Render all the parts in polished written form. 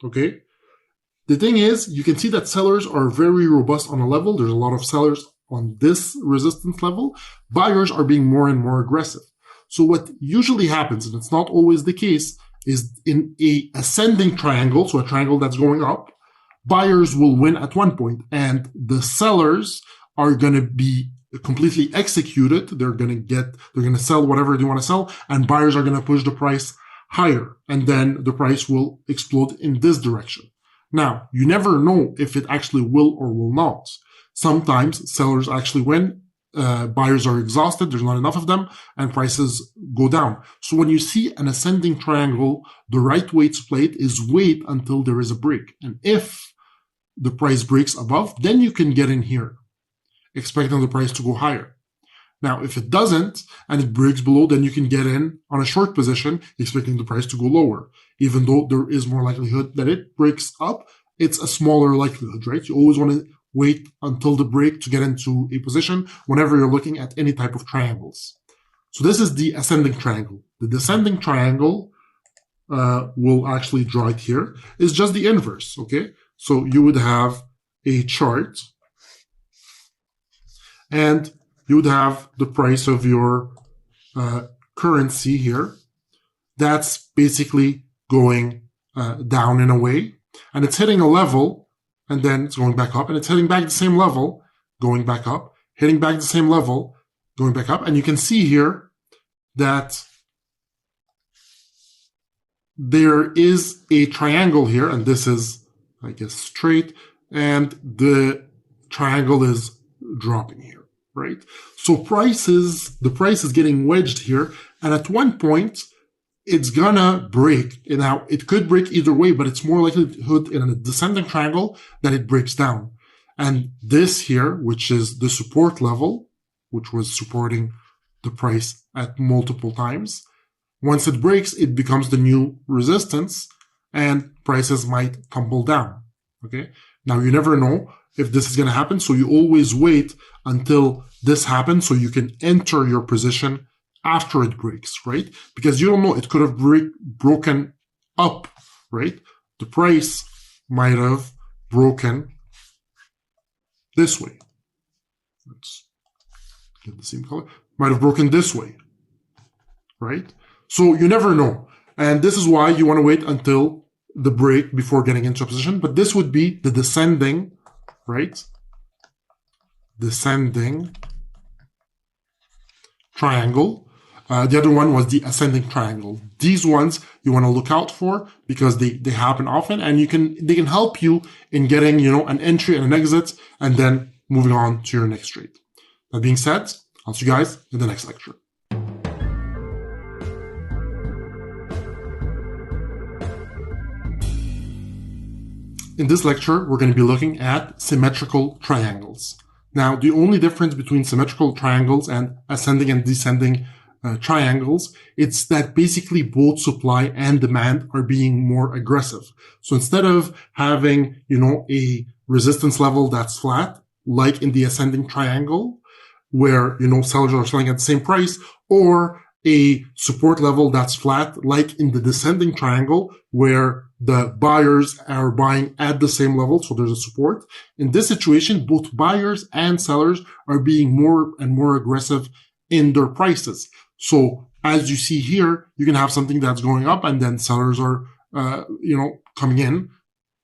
okay? The thing is, you can see that sellers are very robust on a level. There's a lot of sellers on this resistance level. Buyers are being more and more aggressive. So what usually happens, and it's not always the case, is in a ascending triangle, so a triangle that's going up, buyers will win at one point, and the sellers are going to be completely executed. They're going to sell whatever they want to sell, and buyers are going to push the price higher, and then the price will explode in this direction. Now, you never know if it actually will or will not. Sometimes sellers actually win, buyers are exhausted, there's not enough of them, and prices go down. So when you see an ascending triangle, the right way to play it is wait until there is a break. And if the price breaks above, then you can get in here, expecting the price to go higher. Now, if it doesn't and it breaks below, then you can get in on a short position, expecting the price to go lower. Even though there is more likelihood that it breaks up, it's a smaller likelihood, right? You always want to wait until the break to get into a position whenever you're looking at any type of triangles. So this is the ascending triangle. The descending triangle, we'll actually draw it here, is just the inverse, okay? So you would have a chart, and you would have the price of your currency here. That's basically going down in a way, and it's hitting a level, and then it's going back up, and it's hitting back the same level, going back up, hitting back the same level, going back up. And you can see here that there is a triangle here, and this is, I guess, straight, and the triangle is dropping here, right? So the price is getting wedged here, and at one point, it's gonna break. Now, it could break either way, but it's more likelihood in a descending triangle that it breaks down. And this here, which is the support level, which was supporting the price at multiple times, once it breaks, it becomes the new resistance, and prices might tumble down, okay? Now, you never know if this is going to happen, so you always wait until this happens so you can enter your position after it breaks, right? Because you don't know, it could have broken up, right? The price might have broken this way. Let's get the same color. Might have broken this way, right? So you never know. And this is why you want to wait until the break before getting into a position. But this would be the descending, right? Descending triangle. The other one was the ascending triangle. These ones you want to look out for because they happen often, and they can help you in getting, an entry and an exit, and then moving on to your next trade. That being said, I'll see you guys in the next lecture. In this lecture, we're going to be looking at symmetrical triangles. Now, the only difference between symmetrical triangles and ascending and descending triangles, it's that basically both supply and demand are being more aggressive. So instead of having, a resistance level that's flat, like in the ascending triangle, where, sellers are selling at the same price, or a support level that's flat, like in the descending triangle, where the buyers are buying at the same level, so there's a support. In this situation, both buyers and sellers are being more and more aggressive in their prices. So as you see here, you can have something that's going up, and then sellers are, coming in,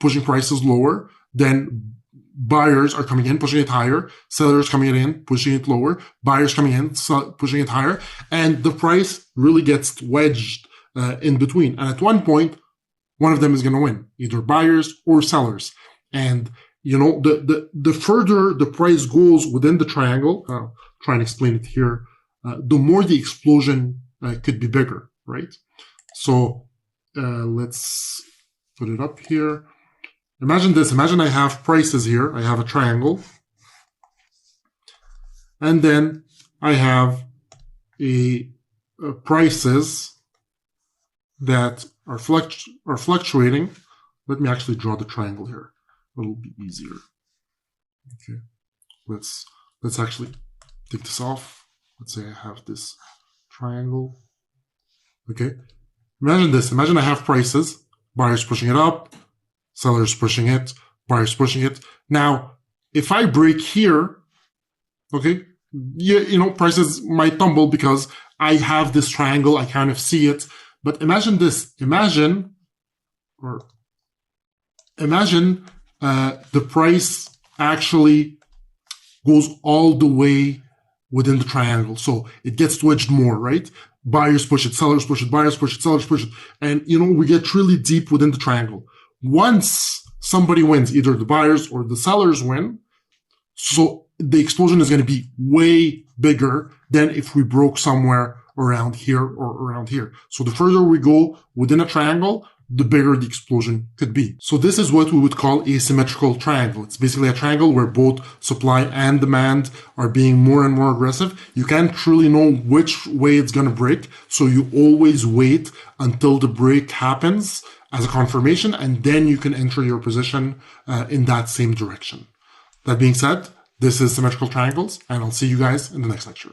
pushing prices lower. Then buyers are coming in, pushing it higher. Sellers coming in, pushing it lower. Buyers coming in, pushing it higher. And the price really gets wedged in between. And at one point, one of them is going to win, either buyers or sellers. And, the further the price goes within the triangle, I'll try and explain it here, the more the explosion could be bigger, right? So let's put it up here. Imagine this. Imagine I have prices here. I have a triangle. And then I have prices that are fluctuating. Let me actually draw the triangle here. It'll be easier. Okay. Let's actually take this off. Let's say I have this triangle. Okay. Imagine this. Imagine I have prices. Buyers pushing it up, sellers pushing it, buyers pushing it. Now, if I break here, okay, prices might tumble because I have this triangle, I kind of see it. But imagine this, imagine the price actually goes all the way within the triangle. So it gets wedged more, right? Buyers push it, sellers push it, buyers push it, sellers push it. And, we get really deep within the triangle. Once somebody wins, either the buyers or the sellers win, so the explosion is going to be way bigger than if we broke somewhere around here or around here. So the further we go within a triangle, the bigger the explosion could be. So this is what we would call a symmetrical triangle. It's basically a triangle where both supply and demand are being more and more aggressive. You can't truly know which way it's going to break. So you always wait until the break happens as a confirmation, and then you can enter your position in that same direction. That being said, this is symmetrical triangles, and I'll see you guys in the next lecture.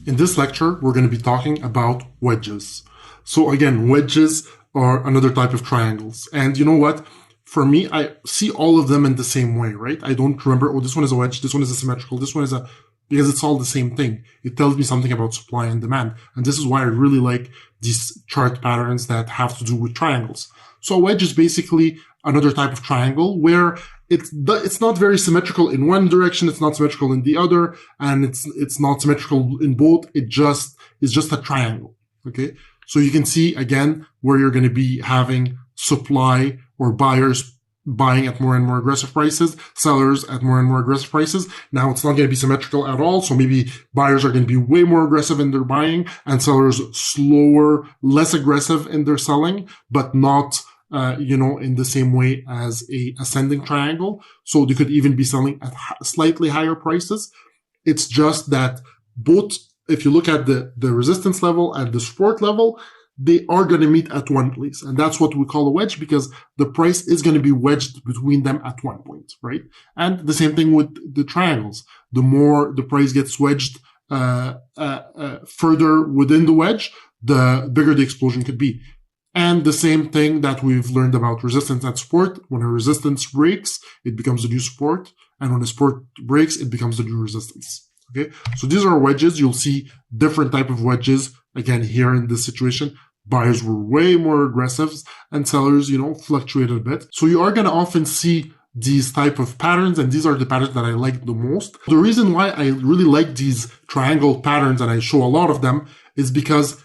In this lecture, we're going to be talking about wedges. So again, wedges are another type of triangles. And you know what? For me, I see all of them in the same way, right? I don't remember, oh, this one is a wedge, this one is a symmetrical, this one is because it's all the same thing. It tells me something about supply and demand. And this is why I really like these chart patterns that have to do with triangles. So a wedge is basically another type of triangle where it's not very symmetrical in one direction, it's not symmetrical in the other, and it's not symmetrical in both. It's just a triangle. Okay. So you can see again where you're going to be having supply or buyers buying at more and more aggressive prices, sellers at more and more aggressive prices. Now it's not going to be symmetrical at all. So maybe buyers are going to be way more aggressive in their buying and sellers slower, less aggressive in their selling, but not in the same way as a ascending triangle. So they could even be selling at slightly higher prices. It's just that both, if you look at the resistance level and the support level, they are going to meet at one place. And that's what we call a wedge, because the price is going to be wedged between them at one point, right? And the same thing with the triangles. The more the price gets wedged further within the wedge, the bigger the explosion could be. And the same thing that we've learned about resistance and support. When a resistance breaks, it becomes the new support. And when the support breaks, it becomes the new resistance. Okay. So these are wedges. You'll see different type of wedges. Again, here in this situation, buyers were way more aggressive and sellers, fluctuated a bit. So you are going to often see these type of patterns, and these are the patterns that I like the most. The reason why I really like these triangle patterns, and I show a lot of them, is because